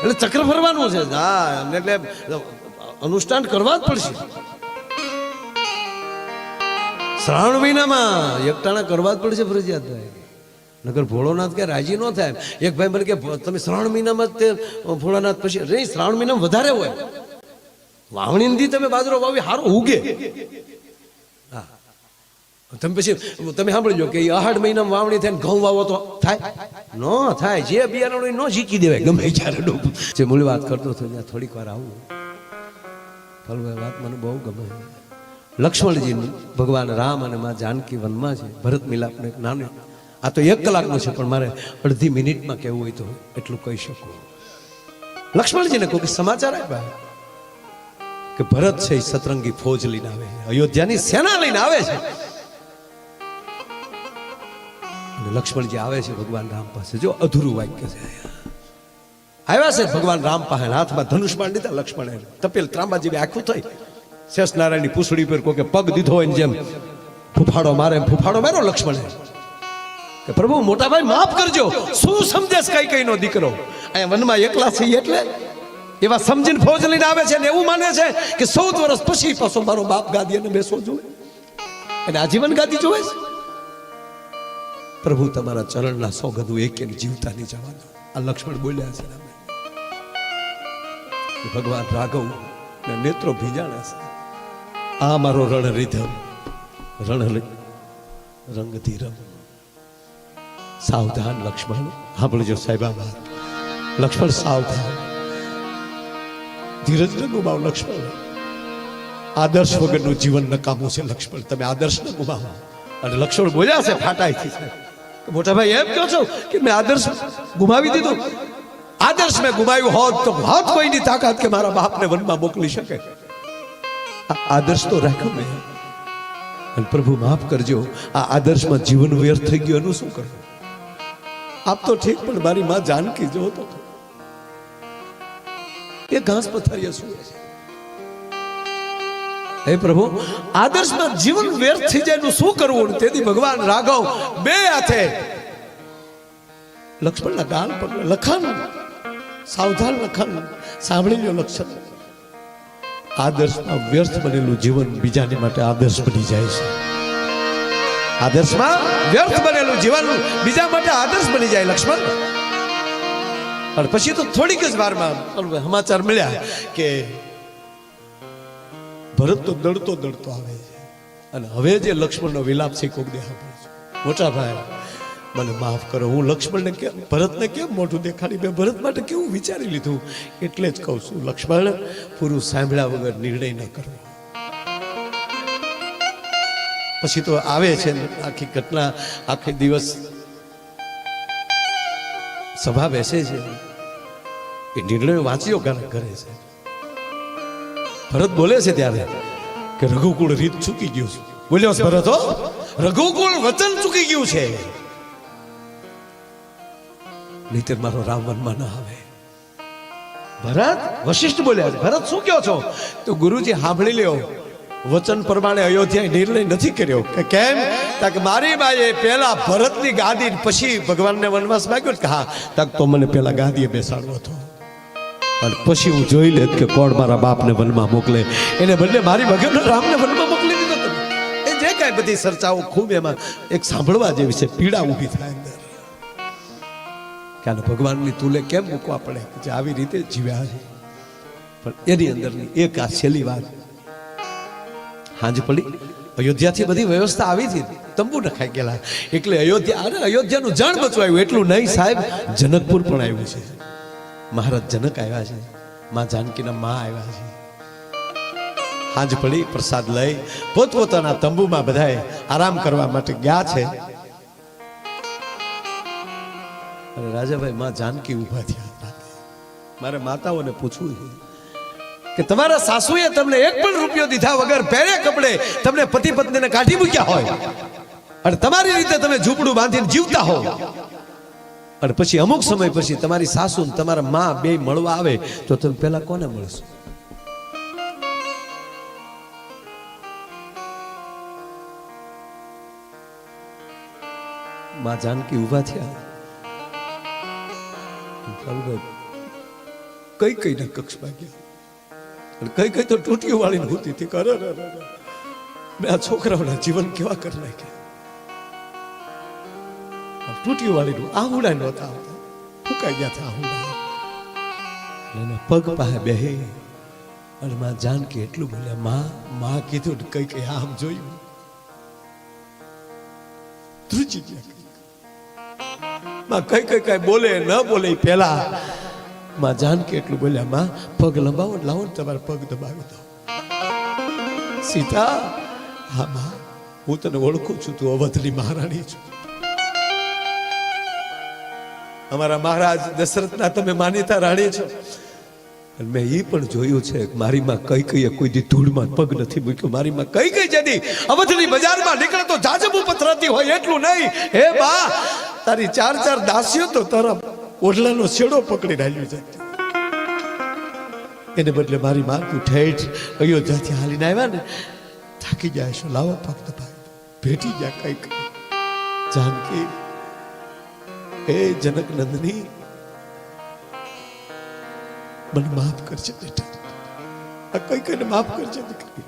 એટલે ચક્ર ફરવાનું છે. હા, એટલે અનુષ્ઠાન કરવા જ પડશે. શ્રાવણ મહિનામાં એકટાણા કરવા જ પડશે ફરજિયાત ભાઈ. નગર ભોળોનાથ કે રાજી ન થાય. એક ભાઈ મને કે તમે શ્રાવણ મહિનામાં તે ભોળાનાથ પછી નહીં, શ્રાવણ મહિનામાં વધારે હોય. વાવણી નથી તમે બાજરો વાવી સારું ઉગે. હા, તમે પછી તમે સાંભળજો કે અહાડ મહિનામાં વાવણી થાય ઘઉં વાવો તો થાય ન થાય. જે બિયારણ ન શીખી દેવાય ગમે ત્યારે ડૂબ. જે મૂળ વાત કરતો હતો ત્યાં થોડીક વાર આવું ફલભાઈ વાત મને બહુ ગમે. લક્ષ્મણજી ભગવાન રામ અને માં જાનકી વનમાં છે. ભરત મિલાપને નાનું આ તો 1 કલાકનું છે, પણ મારે અડધી મિનિટમાં કહેવું હોય તો એટલું કહી શકું. લક્ષ્મણજીને કોઈ સમાચાર આપ્યા કે ભરત છે સતરંગી ફોજ લઈને આવે છે, અયોધ્યાની સેના લઈને આવે છે. અને લક્ષ્મણજી આવે છે ભગવાન રામ પાસે. જો અધૂરું વાક્ય છે. આવ્યા છે ભગવાન રામ પાસે, હાથમાં ધનુષ બાણ લીધા. લક્ષ્મણે તપેલ ત્રાંબા જેવી આખું થઈ. શેષ નારાયણની પૂંછડી પર કોઈ પગ દીધો હોય ને જેમ ફૂફાડો મારે ફૂફાડો મારો લક્ષ્મણે કે પ્રભુ મોટા ભાઈ માફ કરજો, શું સમજેશ કઈ કઈ નો દીકરો અહીંયા વનમાં એકલા છે એટલે એવા સમજીને ફોજ લઈને આવે છે ને એવું માને છે કે 14 વર્ષ પછી પાછો મારો બાપ ગાદી અને બેસવો જોઈએ અને આજીવન ગાદી જોવે છે. પ્રભુ તમારા ચરણના સોગંદુ એક જીવતા નહીં જવા દો. આ લક્ષ્મણ બોલ્યા છે. ભગવાન રાઘવ ને નેત્રો ભીજાણા છે. આ મારો રણ રીધમ રણ રંગથી રમ. સાવધાન લક્ષ્મણ, સાંભળજો સાહેબા વાત. લક્ષ્મણ સાવધાન, ધીરજ ન ગુમાવ લક્ષ્મણ. આદર્શ વગરનું જીવન નકામું છે લક્ષ્મણ, તમે આદર્શ ન ગુમાવો. અને લક્ષ્મણ બોલ્યા છે ફાટાઈથી, મોટા ભાઈ એમ કહો છો કે મેં આદર્શ ગુમાવી દીધું? આદર્શ મેં ગુમાવ્યું હોત તો હોત કોઈની તાકાત કે મારા બાપને વનમાં મોકલી શકે. આદર્શ તો રાખ્યો મેં. અને પ્રભુ માફ કરજો, આ આદર્શમાં જીવન વ્યર્થ થઈ ગયું એનું શું કરવું? આપ તો ઠીક, પણ મારી માં જાનકી જો તો એ ઘાસ પથારીયા શું છે? હે પ્રભુ, આદર્શમાં જીવન વ્યર્થ થઈ જાય એનું શું કરવું? તેથી ભગવાન રાઘવ બે હાથે લક્ષ્મણના ગાલ પકડે. લખન, સાવધાન લખન, સાંભળી લો લક્ષ્મણ. આદર્શમાં વ્યર્થ બનેલું જીવન બીજાની માટે આદર્શ બની જાય છે. આદર્શમાં વ્યર્થ બનેલું જીવન બીજા માટે આદર્શ બની જાય લક્ષ્મણ. અને પછી તો થોડીક જ વારમાં સમાચાર મળ્યા કે ભરત તો દડતો દડતો આવે છે. અને હવે જે લક્ષ્મણનો વિલાપ છે કોક દે સાંભળો. મોટા ભાઈ મને માફ કરો, હું લક્ષ્મણને કેમ ભરતને કેમ મોઢું દેખાડી, મેં ભરત માટે કેવું વિચારી લીધું. એટલે જ કહું છું લક્ષ્મણ, પૂરું સાંભળ્યા વગર નિર્ણય ન કરવો. પછી તો આવે છે આખી ઘટના, આખી દિવસ સભા બેસે છે, એ નિર્ણય વાંચ્યો કરે છે. ભરત બોલે છે ત્યારે કે રઘુકુળ રીત ચૂકી ગયું છે. બોલ્યો ભરત, હો રઘુકુળ વચન ચૂકી ગયું છે, નહીતર મારો રામ વનમાં ના આવે. ભરત, વશિષ્ઠ બોલ્યા, ભરત શું કહો છો? તો ગુરુજી સાંભળી લ્યો, વચન પ્રમાણે અયોધ્યાએ નિર્ણય નથી કર્યો. કે કેમ? કે મારી બાએ પહેલા ભરતની ગાદી પછી ભગવાનને વનવાસ માંગ્યો કે હા, તક તો મને પહેલા ગાદીએ બેસાડવો હતો અને પછી હું જોઈ લેત કે કોણ મારા બાપને વનમાં મોકલે. એને બદલે મારી વગર રામને વનમાં મોકલી દીધો. તમે એ જે કાંઈ બધી ચર્ચાઓ ખૂબ એમાં એક સાંભળવા જેવી છે, પીડા ઊભી થાય અંદર કે આને ભગવાનની તુલે કેમ મૂકવા પડે જે આવી રીતે જીવ્યા છે. પણ એની અંદરની એક આ છેલ્લી વાત. હાંજ પડી, અયોધ્યાથી બધી વ્યવસ્થા આવી હતી, તંબુ નખાઈ ગયેલા, એટલે અયોધ્યાનું જણ બચવાયું. એટલું નહીં સાહેબ, જનકપુર પણ આવ્યું છે. મહારાજ જનક આવ્યા છે, માં જાનકીના માં આવ્યા છે. હાંજ પડી, પ્રસાદ લઈ પોતપોતાના તંબુમાં બધાએ આરામ કરવા માટે ગયા છે. અને રાજાભાઈ માં જાનકી ઉભા થયા. મારે માતાઓને પૂછવું છે કે તમારા સાસુએ તમને એક પણ રૂપિયો દીધા વગર પહેરે કપડે તમને પતિ પત્નીને કાઢી મૂક્યા હોય અને તમારી રીતે તમે ઝૂંપડું બાંધીને જીવતા હો, અને પછી અમુક સમય પછી તમારી સાસુ ને તમારા માં બે મળવા આવે તો તમે પેલા કોને મળશો? માં જાનકી ઉભા થયા. કઈ કઈના કક્ષમાં ગયા અને કઈ કઈ તો ટૂટીઓ વાળીને હોતી હતી કે અરે મેં આ છોકરાઓના જીવન કેવા કરી નાખ્યા. ટૂટીઓ વાળીનું આહુડા નહોતા આવતા, ફૂંકાઈ ગયા હતા આહુડા. એના પગ પાસે બેહી અને માં જાનકી એટલું બોલ્યા, માં કીધું કઈ કઈ આમ જોયું ધ્રુજી ગયા. માં કઈ બોલે ન બોલે પેલા માં જાનકી એટલું બોલ્યા, માં પગ લંબાવો લાવો ને તમારે પગ દબાવી દો. સીતા, હા માં હું તને ઓળખું છું, તું અવધની મહારાણી છું. અમારા મહારાજ દશરથના તમે માનીતા રાણી છો. અને મેં એ પણ જોયું છે મારી માં કઈ કોઈ દી ધૂળમાં પગ નથી મૂક્યો. મારી માં કઈ જતી અવધની બજારમાં નીકળે તો જાજબુ પથરાતી હોય એટલું નહીં. હે બા, તારી 4 દાસીઓ તો તારા ઓઢલાનો છેડો પકડી રાખ્યો છે. એને બદલે મારી માં તું ઠેઠ અયોધ્યાથી હાલીને આવ્યા ને, થાકી જાય છો, લાવો પગ દબાવી ભેટી ગયા કઈ જાનકી. હે જનક નંદની, મને માફ કરજે બેટા, આ કઈ માફ કરજે દીકરી.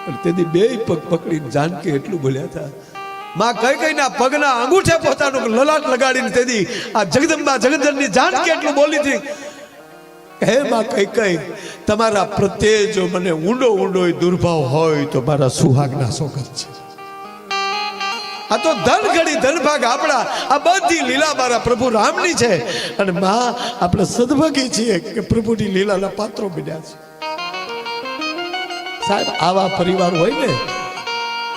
અને તેથી બે પગ પકડીને જાનકી એટલું બોલ્યા હતા, માં કઈ ના પગના અંગૂઠે પોતાનું લલાટ લગાડીને તેથી આ જગદંબા જગદંબની જાનકી એટલું બોલી હતી, હે માં કઈ તમારા પ્રત્યે જો મને ઊંડો દુર્ભાવ હોય તો મારા સુહાગના સોગંદ છે. આ તો ધન ઘડી ધન ભાગ આપણા, આ બધી લીલા મારા પ્રભુ રામની છે. અને માં આપણે સદભાગી છીએ કે પ્રભુની લીલાના પાત્રો બન્યા છે. સાહેબ, આવા પરિવાર હોય ને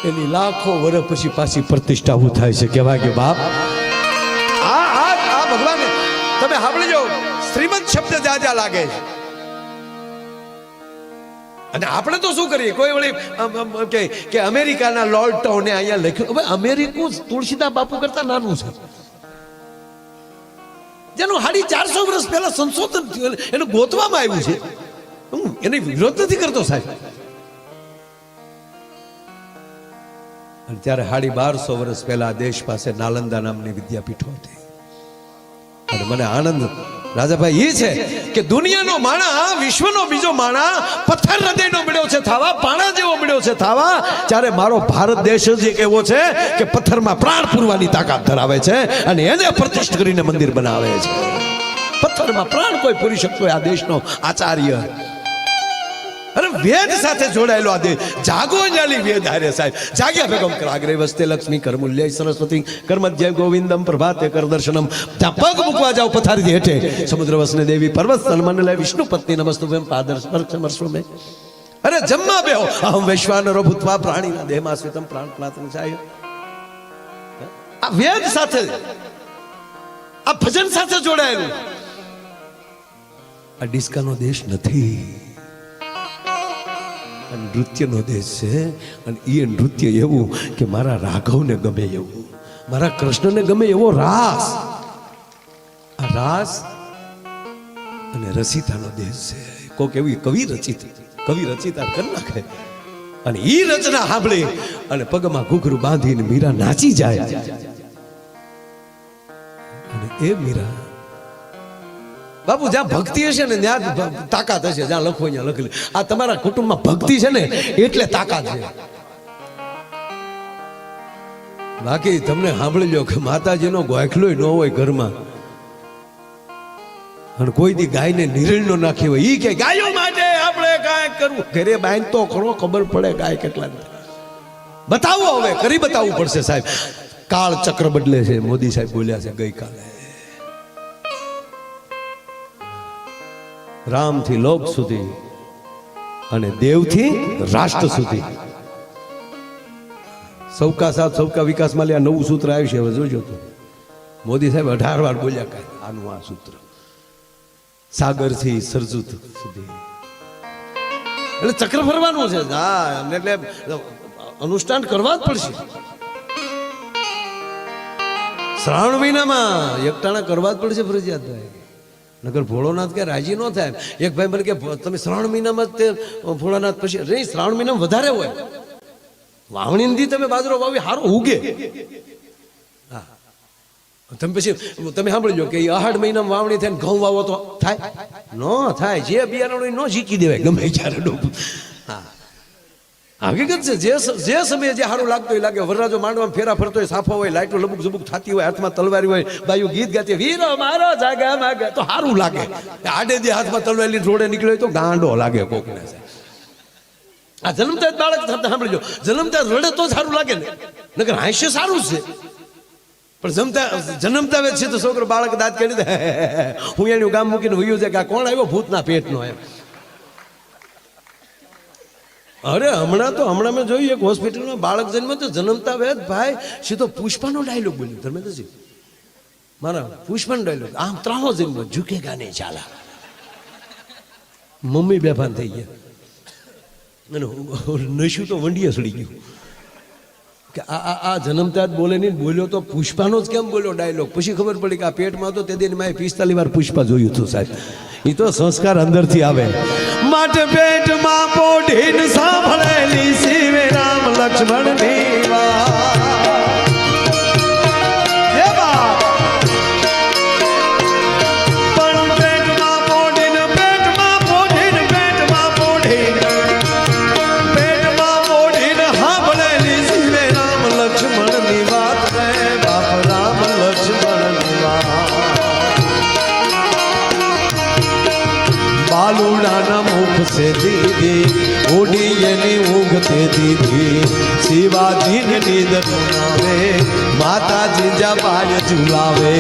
એની લાખો વર્ષ પછી પાછી પ્રતિષ્ઠા ઉ થાય છે. કહેવાય કે બાપ આ ભગવાન તમે સાંભળજો, શ્રીમંત શબ્દ જાજા લાગે છે. અને આપણે તો શું કરીએ, કોઈ વળી કે અમેરિકાના લોર્ડ ટાઉને અહીંયા લખ્યું. હવે અમેરિકું તુલસીદાસ બાપુ કરતા નાનું છે, જેનું 450 વર્ષ પહેલા સંશોધન થયું, એને ગોતવામાં આવ્યું છે. એને વિરોધ નથી કરતો સાહેબ. અને ત્યારે 1250 વર્ષ પહેલા દેશ પાસે નાલંદા નામની વિદ્યાપીઠો હતી. અને મને આનંદ રાજાભાઈ એ છે કે દુનિયાનો માણા, વિશ્વનો બીજો માણા પથ્થર હૃદયનો મળ્યો છે થાવા, પાણા જેવો મળ્યો છે થાવા, ત્યારે મારો ભારત દેશ જ એક એવો છે કે પથ્થરમાં પ્રાણ પૂરવાની તાકાત ધરાવે છે અને એને પ્રતિષ્ઠિત કરીને મંદિર બનાવે છે. પથ્થરમાં પ્રાણ કોઈ પૂરી શકતો આ દેશનો આચાર્ય. અરે વેદ સાથે જોડાયેલો આ દેશ. જાગો જાલી વેદ હારે સાહેબ. જાગ્યા ભેગમ કરાગ્રે વસ્તે લક્ષ્મી કરમૂલ્ય સરસ્વતી કર્મધ્ય ગોવિંદમ પ્રભાતે કર દર્શનમ. ત્યાં પગ મૂકવા જાવ પથારી હેઠે, સમુદ્ર વસને દેવી પર્વત સન્માન લે વિષ્ણુ પત્ની નમસ્તુભ્યમ પાદર સ્પર્શમર્શો મે. અરે જમવા બેહો, અહમ વૈશ્વાનરો ભૂત્વા પ્રાણીના દેહમાં સ્વિતમ પ્રાણ પ્લાતન ચાહ્ય. આ વેદ સાથે, આ ભજન સાથે જોડાયેલું. આ ડિસ્કાનો દેશ નથી, નૃત્યનો દેશ છે. અને એ નૃત્ય એવું કે મારા રાઘવને ગમે એવું, મારા કૃષ્ણને ગમે એવો રાસ. આ રાસ અને રસિતાનો દેશ છે. કોક એવી કવિ રચિતા કરી નાખે અને એ રચના સાંભળી અને પગમાં ઘૂઘરું બાંધીને મીરા નાચી જાય. અને એ મીરા બાપુ જ્યાં ભક્તિ હશે ને ત્યાં તાકાત હશે. જ્યાં લખો ત્યાં લખી. આ તમારા કુટુંબમાં ભક્તિ છે ને એટલે તાકાત છે. બાકી તમને સાંભળી લો કે માતાજીનો ગોખલોય ન હોય ઘરમાં, અને કોઈ દી ગાયને નિરણ નો નાખી હોય, ઈ કે ગાયો માટે આપણે કાંઈક કરવું. ઘરે બાંધ તો ખરો, ખબર પડે ગાય કેટલા. બતાવો, હવે કરી બતાવવું પડશે સાહેબ. કાળ ચક્ર બદલે છે. મોદી સાહેબ બોલ્યા છે ગઈકાલે, રામથી લોક સુધી અને દેવથી રાષ્ટ્ર સુધી સૌકા સાથ સૌકા વિકાસ માં નવું સૂત્ર આવ્યું છે. હવે જોજો તો મોદી સાહેબ 18 વાર બોલ્યા કાંઈ આનું આ સૂત્ર, સાગરથી સરજુત સુધી. એટલે ચક્ર ફરવાનું છે. હા, એટલે અનુષ્ઠાન કરવા જ પડશે. શ્રાવણ મહિનામાં એકટાણા કરવા જ પડશે ફરજિયાત ભાઈ. નગર ભોળોનાથ કે રાજી ન થાય. એક ભાઈ મને કે તમે શ્રાવણ મહિનામાં તે ભોળાનાથ પછી નહીં, શ્રાવણ મહિનામાં વધારે હોય. વાવણી નથી તમે બાજરો વાવી સારું ઉગે. હા, તમે પછી તમે સાંભળજો કે અહાડ મહિનામાં વાવણી થાય ઘઉં વાવો તો થાય. નો થાય જે બિયારણ નો શીખી દેવાય ગમે ત્યારે ડોબ. હા હકીકત છે. જે સમયે જે સારું લાગતું હોય લાગે. વરરાજો માંડવામાં ફેરા ફરતો હોય, સાફો હોય, લાઈટો લબુક ઝબુક થતી હોય, હાથમાં તલવારી હોય, બાયું ગીત ગાતી વીરો મારો જાગા માગે તો સારું લાગે. આડે દે હાથમાં તલવારી રોડે નીકળ્યો તો ગાંડો લાગે કોકને. આ જન્મતા જ બાળક સાંભળી લો, જન્મતા રડે તો સારું લાગે ને, નકર હાસ્ય સારું છે. પણ જન્મતા વેદ છે તો છોકરો બાળક દાંત કાઢી દે, હું એનું ગામ મૂકીને વયું છે કે આ કોણ આવ્યો ભૂતના પેટનો એમ. અરે હમણાં મેં જોયું એક હોસ્પિટલમાં બાળક જન્મ તો જન્મતા વેદ ભાઈ સીધો પુષ્પાનો ડાયલોગ બોલ્યો. ધર્મેન્દ્રજી મારા પુષ્પાનો ડાયલોગ, આમ ત્રાહો જન્મ ઝૂકેગા નહીં ચાલા. મમ્મી બેભાન થઈ ગયા અને નશું તો વંડીએ સડી ગયું કે આ જન્મતા જ બોલે નહીં, બોલ્યો તો પુષ્પાનો જ કેમ બોલ્યો ડાયલોગ. પછી ખબર પડી કે આ પેટમાં તો તે દિન મેં 45 વાર પુષ્પા જોયું હતું સાહેબ. એ તો સંસ્કાર અંદરથી આવે. માટે પેટમાં પોઢીને સાંભળેલી શિવે રામ લક્ષ્મણની વાત. બાલુડાના મુખ સે દીદી ઓડીએની ઊંઘતે દીદી શિવાજીને નીંદર આવે માતાજી જા બાય ઝુલાવે.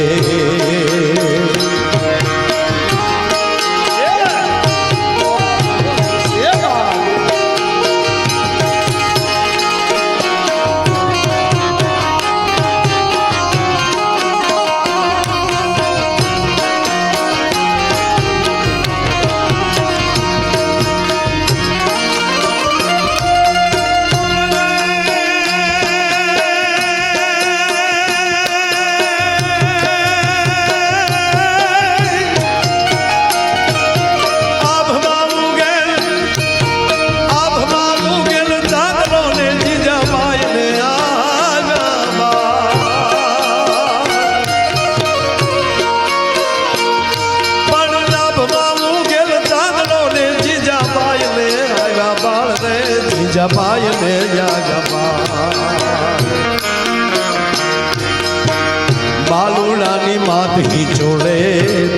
બાલુડાની માથી ચોડે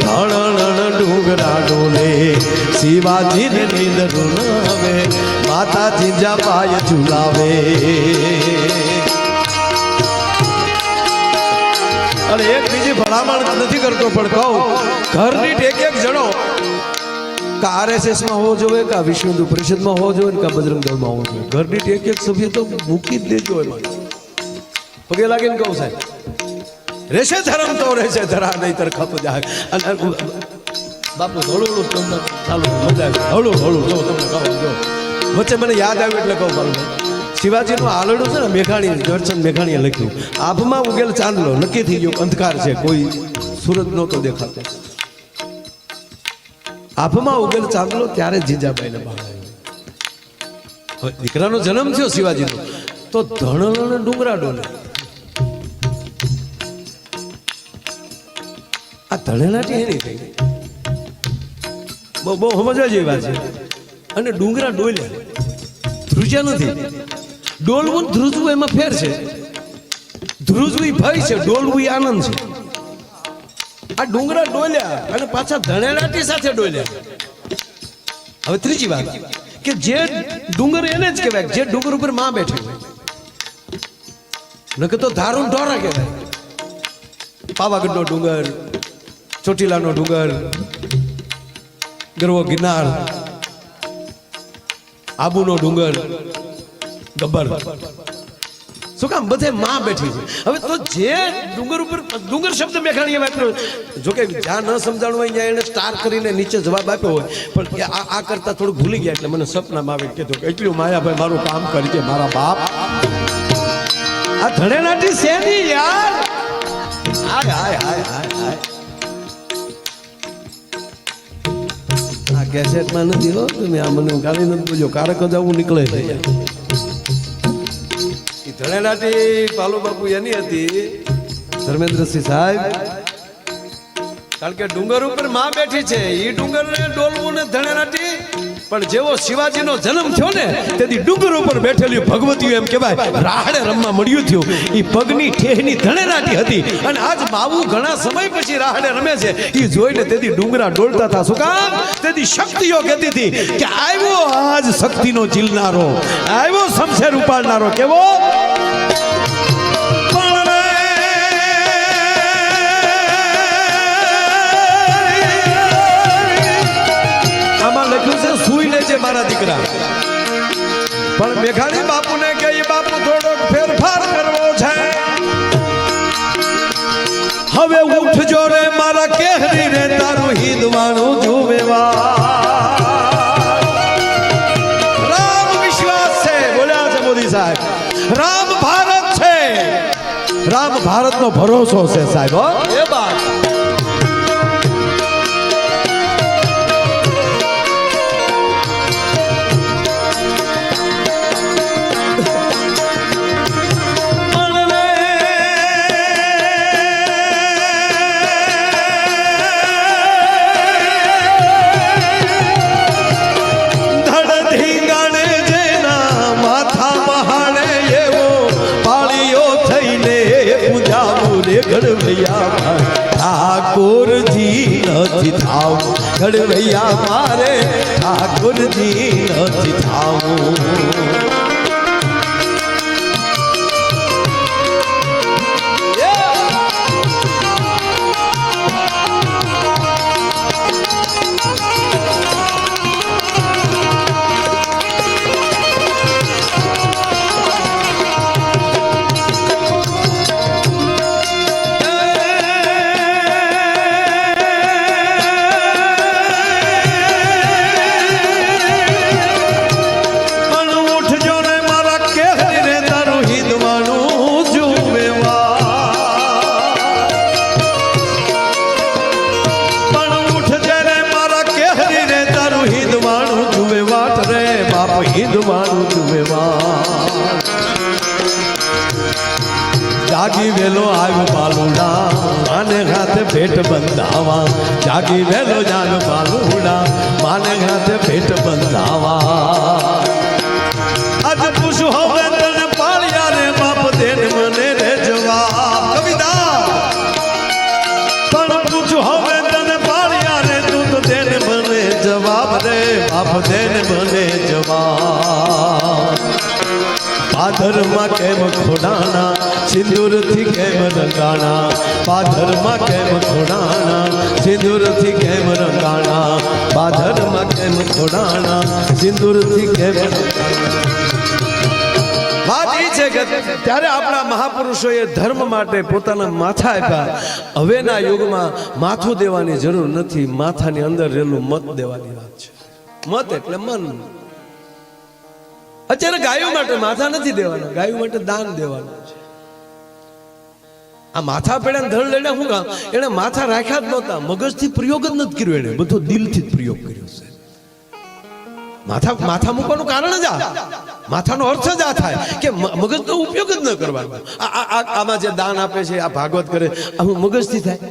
ધણ ડુંગરા ડોલે શિવાજીને નીંદર આવે માતાજી જા બાય ઝુલાવે. અને એક બીજી ભલામણ નથી કરતો પણ કહું, ઘરની એક જણો કે RSS માં હોવો જોઈએ, કે વિશ્વ હિન્દુ પરિષદમાં હોવો જોઈએ, કે બજરંગ દળમાં હોવો જોઈએ. ઘરની એક સભ્ય તો મૂકી જ દેજો એમાં. પગે લાગીને કહું સાહેબ, રહેશે ધર્મ તો રહેશે ધરા નહીં તર ખપ જાય. અને બાપુ હળું તમને ચાલુ મજા આવે, હળું જો તમને કહું જો વચ્ચે મને યાદ આવ્યું એટલે કહું. મારું શિવાજીનું આલડું છે ને મેઘાણી, જળચંદ મેઘાણીએ લખ્યું, આભમાં ઉગેલ ચાંદલો નક્કી થઈ ગયો અંધકાર છે, કોઈ સૂરજ નહોતો દેખાતો. આભમાં ઉગેલ ચાંદલો ત્યારે જીજાબાઈને બાળ આવ્યો. દીકરાનો જન્મ થયો શિવાજીનો તો ધણ ડુંગરા ડોલે. આ ધણેલાટી એની થઈ બહુ સમજવા જેવી વાત છે. અને ડુંગરા ડોલ્યા, ધ્રુજ્યા નથી. ડોલવું ધ્રુજવું એમાં ફેર છે. ધ્રુજવું ભય છે, ડોલવું આનંદ છે. આ ડુંગરા ડોલ્યા અને પાછા ધણેલાટી સાથે ડોલ્યા. હવે ત્રીજી વાત કે જે ડુંગર એને જ કહેવાય જે ડુંગર ઉપર માં બેઠી હોય, નકર તો ધારું ઢોરા કહેવાય. પાવાગઢનો ડુંગર, ચોટીલાનો ડુંગર, ગરવો ગિરનાર, આબુનો ડુંગર, ગબ્બર, શું કામ બધે માં બેઠી છે. હવે તો જે ડુંગર ઉપર, ડુંગર શબ્દ મેઘાણીએ વાપર્યો, જોકે જ્યાં ન સમજાણું હોય ત્યાં એને સ્ટાર કરીને નીચે જવાબ આપ્યો હોય, પણ આ કરતા થોડું ભૂલી ગયા એટલે મને સપનામાં આવી કીધું કે એટલું માયાભાઈ મારું કામ કરી છે મારા બાપ. આ ધણેલાટી શેની યાર, હાય હાય હાય હાય હાય. આ કેસેટમાં નથી હો તમે, આ મને ગાલી નથી બોલ્યો, કારક જ આવું નીકળે છે. ધણેલાટી પાલુ બાપુ એની હતી, ધર્મેન્દ્રસિંહ સાહેબ કારણ કે ડુંગર ઉપર માં બેઠી છે, એ ડુંગર ને ડોલવું ને ધણેરાટી. પણ જેવો શિવાજીનો જન્મ થયો ને તેથી ડુંગર ઉપર બેઠેલી ભગવતીઓ એમ કહેવાય રાહડે રમવા મળ્યું થયું. એ પગની ઠેહની ધણેરાટી હતી અને આજ બાબુ ઘણા સમય પછી રાહડે રમે છે. એ જોઈને તેથી ડુંગરા ડોલતા હતા. શું કામ? તેથી શક્તિઓ કહેતી હતી કે આવ્યો આજ શક્તિનો ઝીલનારો, આવ્યો શમશેર ઉપાડનારો. કેવો? સુઈ લેજે મારા દીકરા. પણ મેઘાણી બાપુને કે બાપુ થોડોક ફેરફાર કરવો છે. હવે ઉઠજો રે મારા કેહરી રે તારું હિંદવાણું જુવેવા. રામ વિશ્વાસ છે, બોલ્યા છે મોદી સાહેબ. રામ ભારત છે, રામ ભારતનો ભરોસો છે સાહેબ. એ વાત ઠાકોરજી નથી થાવું, ઘડવૈયા મારે ઠાકોરજી નથી થાવું. જાગી વેલો આવ્યો બાલુડા માને હાથે ભેટ બંધાવા. જાગી વેલો જાન બાલુડા માને હાથે ભેટ બંધાવા. આજ પૂછું હવે તને પાળ્યા રે બાપ દેન મને રે જવાબ. કવિતા પણ પૂછું હવે તને પાળ્યા રે તું તો દેન મને જવાબ રે બાપ દેન મને જવાબ. પાધરમાં કેમ ખોડાના સિંદૂરથી કેમ રંગાણા. પાધરમાં કેમ ખોડાના સિંદૂરથી કેમ રંગાણા. પાધરમાં કેમ ખોડાના સિંદૂરથી કેમ. વાત એ છે કે ત્યારે આપણા મહાપુરુષોએ ધર્મ માટે પોતાના માથા આપ્યા. હવેના યુગમાં માથું દેવાની જરૂર નથી, માથાની અંદર રહેલું મત દેવાની વાત છે. મત એટલે મન. અત્યારે ગાયો માટે માથા નથી દેવાના, ગાયો માટે દાન દેવાનું છે. આ માથા પેડા ધડ લેડા શું કામ? એને માથા રાખ્યા જ નહોતા, મગજથી પ્રયોગ જ નથી કર્યો, એને બધો દિલથી જ પ્રયોગ કર્યો છે. માથા મૂકવાનું કારણ જ આ, માથાનો અર્થ જ આ થાય કે મગજનો ઉપયોગ જ ન કરવાનો. આમાં જે દાન આપે છે, આ ભાગવત કરે, આ હું મગજથી થાય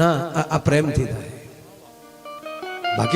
ના, આ પ્રેમથી થાય. બાકી